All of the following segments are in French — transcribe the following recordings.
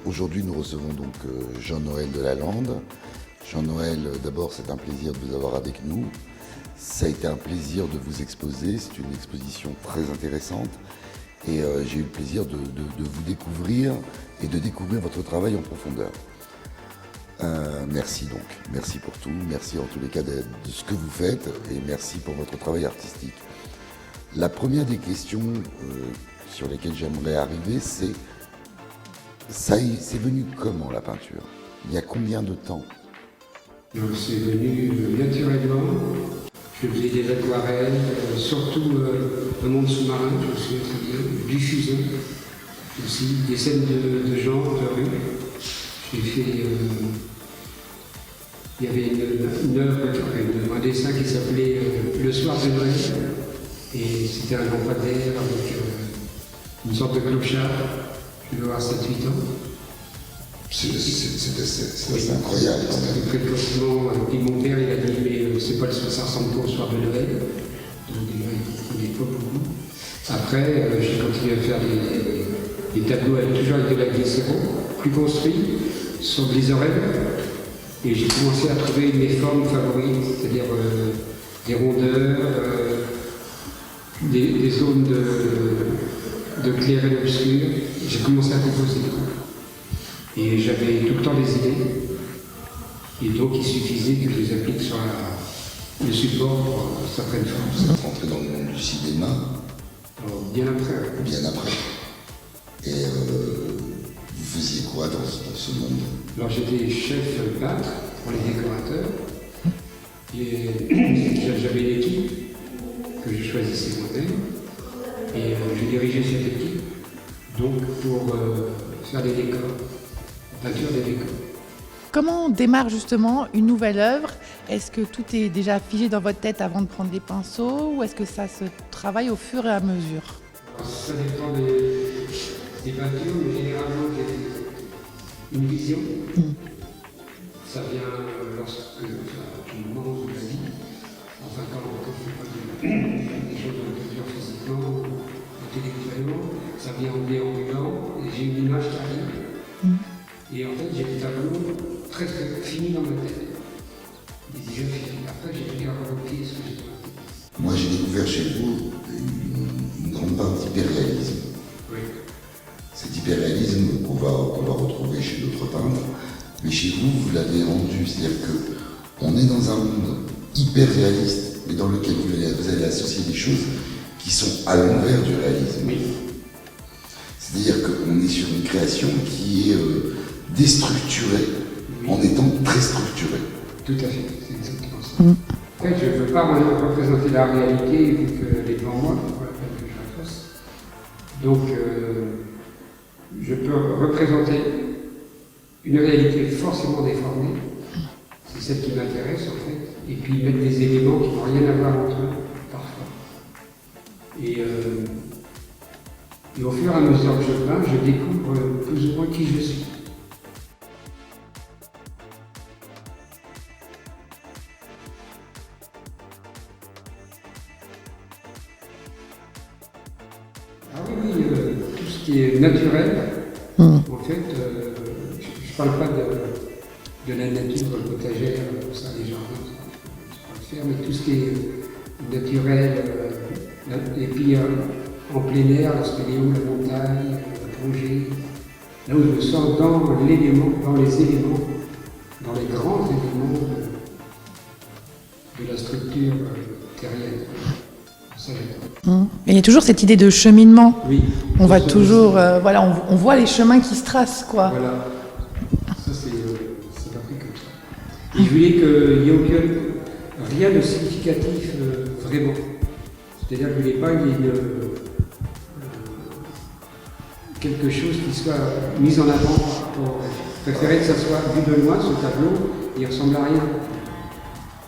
Aujourd'hui, nous recevons donc Jean-Noël Delalande. Jean-Noël, d'abord, c'est un plaisir de vous avoir avec nous. Ça a été un plaisir de vous exposer. C'est une exposition très intéressante. Et j'ai eu le plaisir de vous découvrir et de découvrir votre travail en profondeur. Merci donc. Merci pour tout. Merci en tous les cas de ce que vous faites. Et merci pour votre travail artistique. La première des questions sur lesquelles j'aimerais arriver, c'est venu comment la peinture? Il y a combien de temps? C'est venu naturellement. Je faisais des aquarelles, surtout un monde sous-marin, je me souviens très bien, du fusain, aussi des scènes de gens, de rue. J'ai fait. Il y avait une œuvre, un dessin qui s'appelait Le soir de Noël, et c'était un lampadaire avec une sorte de clochard. Je devais avoir 7-8 ans. C'est incroyable quand même. Précocement, et mon père il a dit mais c'est pas le soir, ça ressemble pas au soir de Noël. Donc déjà il comprenait pas beaucoup. Après j'ai continué à faire des tableaux avec toujours avec de la glycéro, plus construits, sur de l'isorel. Et j'ai commencé à trouver mes formes favorites, c'est-à-dire des rondeurs, des zones de clair et d'obscur. J'ai commencé à composer. Et j'avais tout le temps des idées. Et donc il suffisait que je les applique sur le support pour que ça prenne forme. Vous êtes rentré dans le monde du cinéma? Alors, bien après. Bien après. Et vous faisiez quoi dans ce monde? Alors j'étais chef peintre pour les décorateurs. Et j'avais une équipe que je choisissais moi-même. Et je dirigeais cette équipe. Donc pour faire des décors. Peinture des décors. Comment on démarre justement une nouvelle œuvre? Est-ce que tout est déjà figé dans votre tête avant de prendre les pinceaux ou est-ce que ça se travaille au fur et à mesure? Ça dépend des peintures, mais généralement j'ai une vision. Ça vient lorsque tu manges la vie. Enfin quand on fait des choses de culture physiquement, intellectuellement, ça vient en déambulant et j'ai une image qui arrive. Et en fait, j'ai des tableaux très finis dans ma tête. Des déjà finis. Après, j'ai dû recopier ce que j'ai trouvé. Moi, j'ai découvert chez vous une grande part d'hyperréalisme. Oui. Cet hyperréalisme qu'on va retrouver chez d'autres peintres, mais chez vous, vous l'avez rendu. C'est-à-dire qu'on est dans un monde hyper réaliste, mais dans lequel vous allez associer des choses qui sont à l'envers du réalisme. Oui. C'est-à-dire qu'on est sur une création qui est déstructurée, oui, en étant très structurée. Tout à fait, c'est exactement ça. En fait, je ne veux pas représenter la réalité vu qu'elle est devant moi, il faut la peine que je la fasse. Donc, je peux représenter une réalité forcément déformée, c'est celle qui m'intéresse en fait, et puis mettre des éléments qui n'ont rien à voir entre eux, parfois. Et au fur et à mesure que je peins, je découvre plus ou moins qui je suis. Ah oui, tout ce qui est naturel, en fait, je ne parle pas de la nature potagère, ça, les jardins, ça, je ne peux pas le faire, mais tout ce qui est naturel, et puis en plein air, la spéléo, la montagne, la plongée, là où je me sens dans l'élément, dans les éléments, dans les grands éléments de la structure terrienne. Ça, j'adore. Et il y a toujours cette idée de cheminement. Oui. On va toujours, voilà, on voit les chemins qui se tracent, quoi. Voilà. Ça, c'est pas pris comme ça. Et je voulais qu'il n'y ait rien de significatif vraiment. C'est-à-dire que je voulais pas qu'il y ait quelque chose qui soit mis en avant. Je préférais que ça soit vu de loin, ce tableau, il ressemble à rien.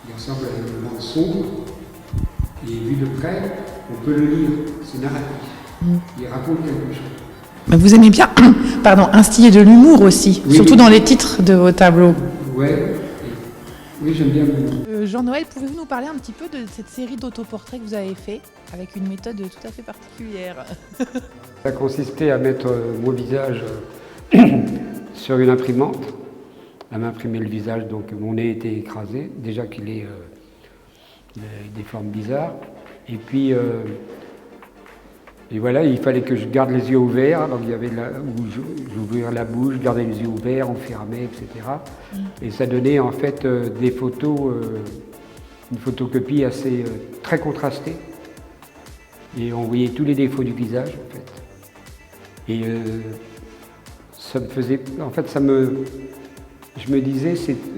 Il ressemble à un monde sombre. Et vu de près, on peut le lire, c'est narratif. Il raconte quelque chose. Vous aimez bien, pardon, instiller de l'humour aussi, oui, surtout oui, dans les titres de vos tableaux. Ouais, oui, j'aime bien l'humour. Jean-Noël, pouvez-vous nous parler un petit peu de cette série d'autoportraits que vous avez fait avec une méthode tout à fait particulière? Ça consistait à mettre mon visage sur une imprimante. Elle m'a imprimé le visage, donc mon nez était écrasé, déjà qu'il est des formes bizarres. Et puis, et voilà, il fallait que je garde les yeux ouverts, donc il y avait où j'ouvrais la bouche, garder les yeux ouverts, on fermait, etc. Et ça donnait en fait des photos, une photocopie assez très contrastée. Et on voyait tous les défauts du visage, en fait. Et ça me faisait, en fait, je me disais,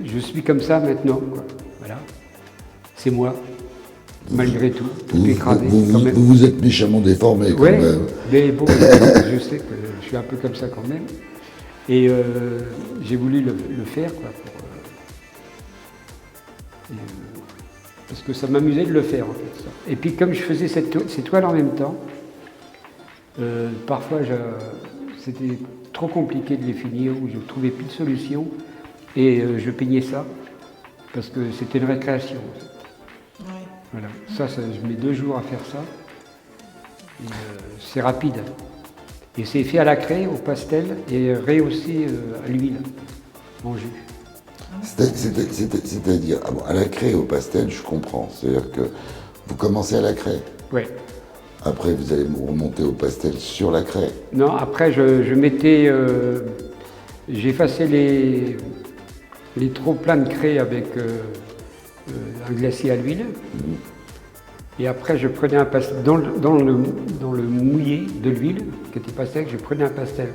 je suis comme ça maintenant, quoi. Voilà, c'est moi. Malgré tout, écrasé quand même. Vous êtes méchamment déformé quand même. Mais bon, je sais que je suis un peu comme ça quand même. Et j'ai voulu le faire, quoi, parce que ça m'amusait de le faire, en fait. Ça. Et puis comme je faisais ces toiles en même temps, parfois c'était trop compliqué de les finir, ou je ne trouvais plus de solution, et je peignais ça, parce que c'était une récréation. Voilà, ça, je mets 2 jours à faire ça. C'est rapide. Et c'est fait à la craie, au pastel, et rehaussé à l'huile, en jus. C'est-à-dire, à la craie, au pastel, je comprends. C'est-à-dire que vous commencez à la craie. Oui. Après, vous allez remonter au pastel sur la craie. Non, après, je mettais... j'effaçais les trop pleins de craie avec... un glacier à l'huile. Et après, je prenais un pastel, dans le mouillé de l'huile, qui n'était pas sec, je prenais un pastel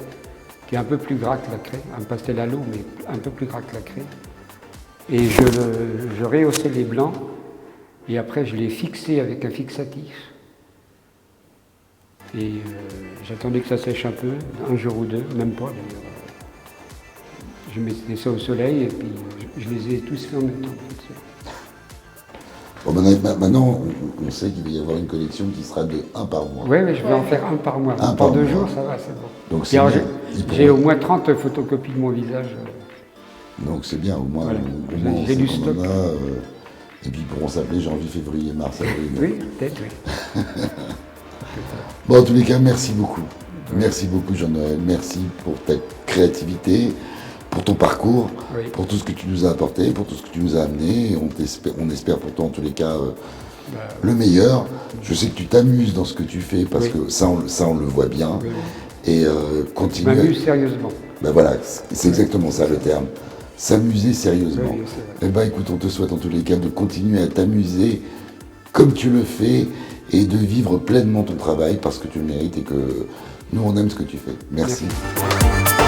qui est un peu plus gras que la craie, un pastel à l'eau, mais un peu plus gras que la craie. Et je rehaussais les blancs, et après, je les fixais avec un fixatif. Et j'attendais que ça sèche un peu, 1 jour ou 2, même pas d'ailleurs. Je mettais ça au soleil, et puis je les ai tous fait en même temps. Bon, maintenant, on sait qu'il va y avoir une collection qui sera de 1 par mois. Oui, mais je vais en faire 1 par mois. Un par par 2 mois. jours, ça va, c'est bon. Donc c'est alors, bien. j'ai au moins 30 photocopies de mon visage. Donc c'est bien, au moins, Voilà. au moins on J'ai sait du qu'on stock. en a, et puis ils pourront s'appeler janvier, février, mars, avril. Oui, peut-être, oui. Bon, en tous les cas, merci beaucoup. Merci beaucoup, Jean-Noël. Merci pour ta créativité, pour ton parcours, Oui. pour tout ce que tu nous as apporté, pour tout ce que tu nous as amené. Et on espère pour toi, en tous les cas, le meilleur. Je sais que tu t'amuses dans ce que tu fais, parce Oui. que ça, on le voit bien. Oui. Et Je continue. m'amuse sérieusement. Ben voilà, c'est exactement ça le terme. S'amuser sérieusement. Oui, c'est Eh ben écoute, on te souhaite en tous les cas de continuer à t'amuser comme tu le fais et de vivre pleinement ton travail parce que tu le mérites et que nous on aime ce que tu fais. Merci. Merci.